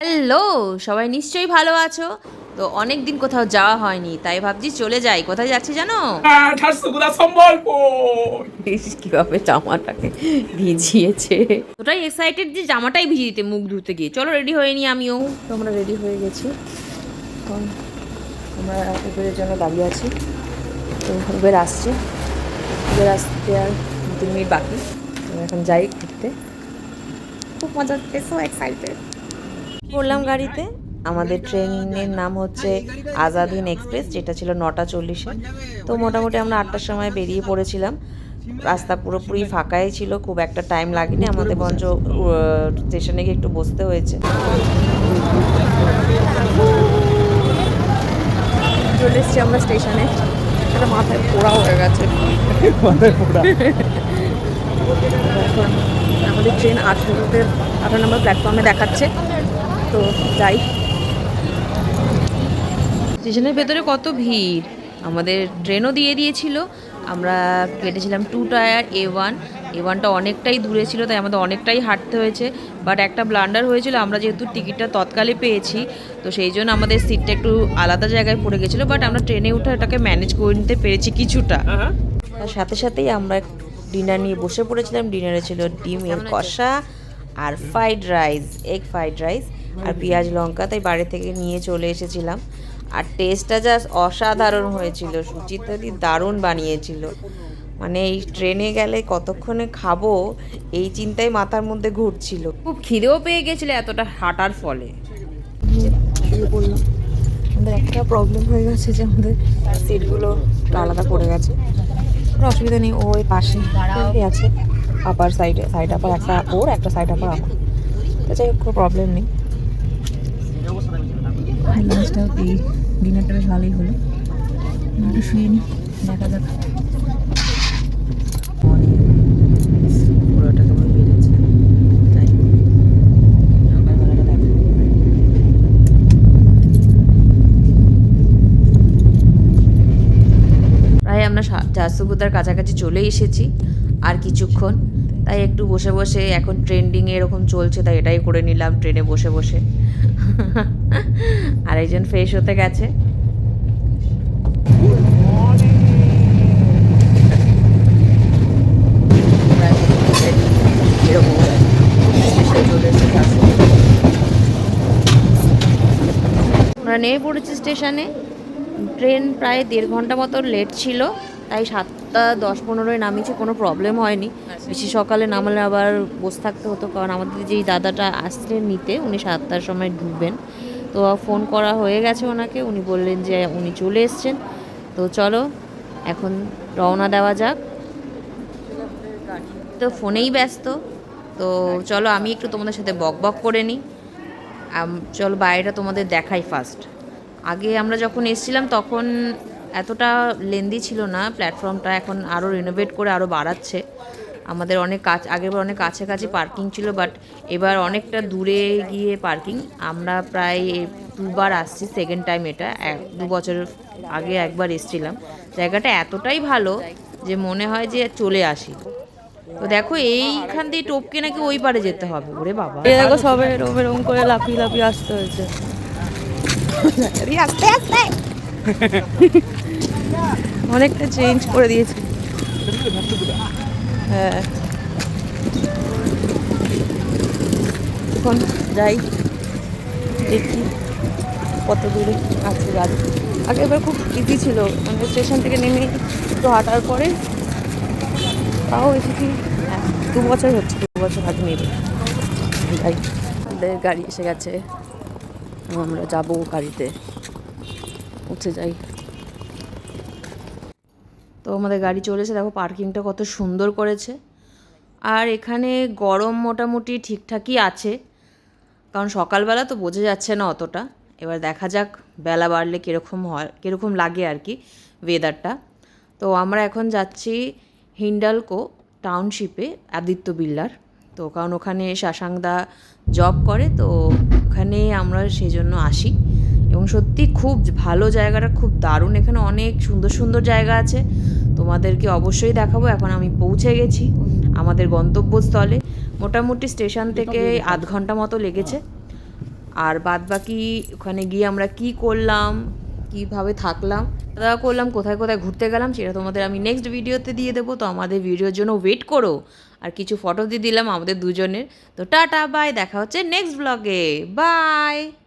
Hello, সবাই নিশ্চয়ই ভালো আছো। তো অনেক দিন কোথাও যাওয়া হয়নি, তাই ভাবছি চলে যাই। কোথায় যাচ্ছি জানো? ঝাড়সুগুড়া সম্বলপুর। ইস, কিভাবে জামাটাকে ভিজিয়েছে। ওটাই এক্সাইটেড যে জামাটাই ভিজিয়ে দিতে মুখ ধুতে গিয়ে। চলো রেডি হয়ে নি আমিও। তো আমরা রেডি হয়ে গেছি। এখন আমরা উবেরের জন্য দাঁড়িয়ে আছি। তো উবের আসছে, উবের আসতে আর 2 মিনিট বাকি। তো এখন যাই ঘুরতে। খুব মজা হচ্ছে, সো এক্সাইটেড। করলাম গাড়িতে। আমাদের ট্রেনের নাম হচ্ছে আজাদ হিন্দ এক্সপ্রেস, যেটা ছিল 9টা 40-এ। তো মোটামুটি আমরা 8টার সময় বেরিয়ে পড়েছিলাম। রাস্তা পুরোপুরি ফাঁকাই ছিল, খুব একটা টাইম লাগেনি আমাদের, বরঞ্চ স্টেশনে গিয়ে একটু বসতে হয়েছে। চলে এসছি আমরা স্টেশনে। একটা মাথায় পোড়া হয়ে গেছে। এখন আমাদের ট্রেন 18 নম্বর প্ল্যাটফর্মে দেখাচ্ছে। তো যাই। স্টেশনের ভেতরে কত ভিড়। আমাদের ট্রেনও দিয়ে দিয়েছিল। আমরা কেটেছিলাম 2 টায়ার A1টা অনেকটাই দূরে ছিল, তাই আমাদের অনেকটাই হাঁটতে হয়েছে। বাট একটা ব্লান্ডার হয়েছিল, আমরা যেহেতু টিকিটটা তৎকালে পেয়েছি, তো সেই জন্য আমাদের সিটটা একটু আলাদা জায়গায় পড়ে গেছিলো। বাট আমরা ট্রেনে উঠে ওটাকে ম্যানেজ করে নিতে পেরেছি কিছুটা। তার সাথে সাথেই আমরা ডিনার নিয়ে বসে পড়েছিলাম। ডিনারে ছিল ডিমের কষা আর এগ ফ্রাইড রাইস আর পেঁয়াজ লঙ্কা, তাই বাড়ি থেকে নিয়ে চলে এসেছিলাম। আর টেস্টটা জাস্ট অসাধারণ হয়েছিল। সুচিত্রাদি দারুণ বানিয়েছিল। মানে এই ট্রেনে গেলে কতক্ষণে খাবো এই চিন্তাই মাথার মধ্যে ঘুরছিল। খুব খিদেও পেয়ে গেছিল এতটা হাঁটার ফলে। শুয়ে পড়লাম। আমাদের একটা প্রবলেম হয়ে গেছে যে আমাদের সিটগুলো আলাদা পড়ে গেছে। কোনো অসুবিধা নেই, ওই পাশে আছে আপার সাইড আপার একটা ওর, একটা সাইড আপার আমার। তো যাই হোক, কোনো প্রবলেম নেই। লাঞ্চটাও এই ডিনারটা বেশ ভালোই হলো। একটু শুয়ে নিই, দেখা যাক পুরোটা কেমন বেড়েছে। তাই সকালবেলাটা দেখা। প্রায় আমরা ঝাড়সুগুদার কাছাকাছি চলে এসেছি, আর কিছুক্ষণ। তাই একটু বসে বসে, এখন ট্রেন্ডিংয়ে এরকম চলছে, তাই এটাই করে নিলাম ট্রেনে বসে বসে। আর একজন ফ্রেশ হতে গেছে। আমরা নেমে পড়েছি স্টেশনে। ট্রেন প্রায় 1.5 ঘন্টা মতো লেট ছিল, তাই 7টা 10-15 নামিয়েছে, কোনো প্রবলেম হয়নি। বেশি সকালে নামলে আবার বসে থাকতে হতো, কারণ আমাদের যেই দাদাটা আসলেন নিতে, উনি 7টার সময় ঢুকবেন। তো ফোন করা হয়ে গেছে ওনাকে, উনি বললেন যে উনি চলে এসছেন। তো চলো এখন রওনা দেওয়া যাক। তো ফোনেই ব্যস্ত। তো চলো আমি একটু তোমাদের সাথে বক করে নিই। চলো বাইরেটা তোমাদের দেখাই ফার্স্ট। আগে আমরা যখন এসেছিলাম তখন এতটা লেন্দি ছিল না প্ল্যাটফর্মটা, এখন আরও রিনোভেট করে আরও বাড়াচ্ছে। আমাদের অনেক আগেরবার অনেক কাছাকাছি পার্কিং ছিল, বাট এবার অনেকটা দূরে গিয়ে পার্কিং। আমরা প্রায় 2বার আসছি, সেকেন্ড টাইম এটা। 2 বছর আগে একবার এসেছিলাম। জায়গাটা এতটাই ভালো যে মনে হয় যে চলে আসি। তো দেখো এইখান দিয়ে টপকে নাকি ওই পারে যেতে হবে। ওরে বাবা, দেখো সবে এরকম এরকম করে লাফিয়ে লাফিয়ে আসতে হয়েছে। আস্তে আস্তে অনেকটা চেঞ্জ করে দিয়েছে। হ্যাঁ, এখন যাই, দেখি কত দূরে আছে গাড়ি। আগে এবার খুব ইজি ছিল, মানে স্টেশন থেকে নেমে একটু হাঁটার পরে তাও এসেছি। 2 বছর হচ্ছে, 2 বছর আগে নেবে। যাই, আমাদের গাড়ি এসে গেছে, আমরা যাবো গাড়িতে, উঠে যাই। তো আমাদের গাড়ি চলেছে, দেখো পার্কিংটা কত সুন্দর করেছে। আর এখানে গরম মোটামুটি ঠিকঠাকই আছে, কারণ সকালবেলা তো বোঝা যাচ্ছে না অতটা। এবার দেখা যাক বেলা বাড়লে কীরকম হয়, কীরকম লাগে আর কি ওয়েদারটা। তো আমরা এখন যাচ্ছি হিন্ডালকো টাউনশিপে, আদিত্য বিল্লার। তো কারণ ওখানে শাসাংদা জব করে, তো ওখানে আমরা সেই জন্য আসি। এবং সত্যি খুব ভালো জায়গাটা, খুব দারুণ। এখানে অনেক সুন্দর সুন্দর জায়গা আছে, তোমাদেরকে অবশ্যই দেখাবো। এখন আমি পৌঁছে গেছি আমাদের গন্তব্যস্থলে। মোটামুটি স্টেশন থেকে 1/2 ঘন্টা মতো লেগেছে। আর বাদবাকি ওখানে গিয়ে আমরা কি করলাম, কিভাবে থাকলাম, খাওয়া করলাম, কোথায় কোথায় ঘুরতে গেলাম, সেটা তোমাদের আমি নেক্সট ভিডিওতে দিয়ে দেবো। তো আমাদের ভিডিওর জন্য ওয়েট করো। আর কিছু ফটো দিয়ে দিলাম আমাদের দুজনের। তো টাটা বাই, দেখা হচ্ছে নেক্সট ব্লগে, বাই।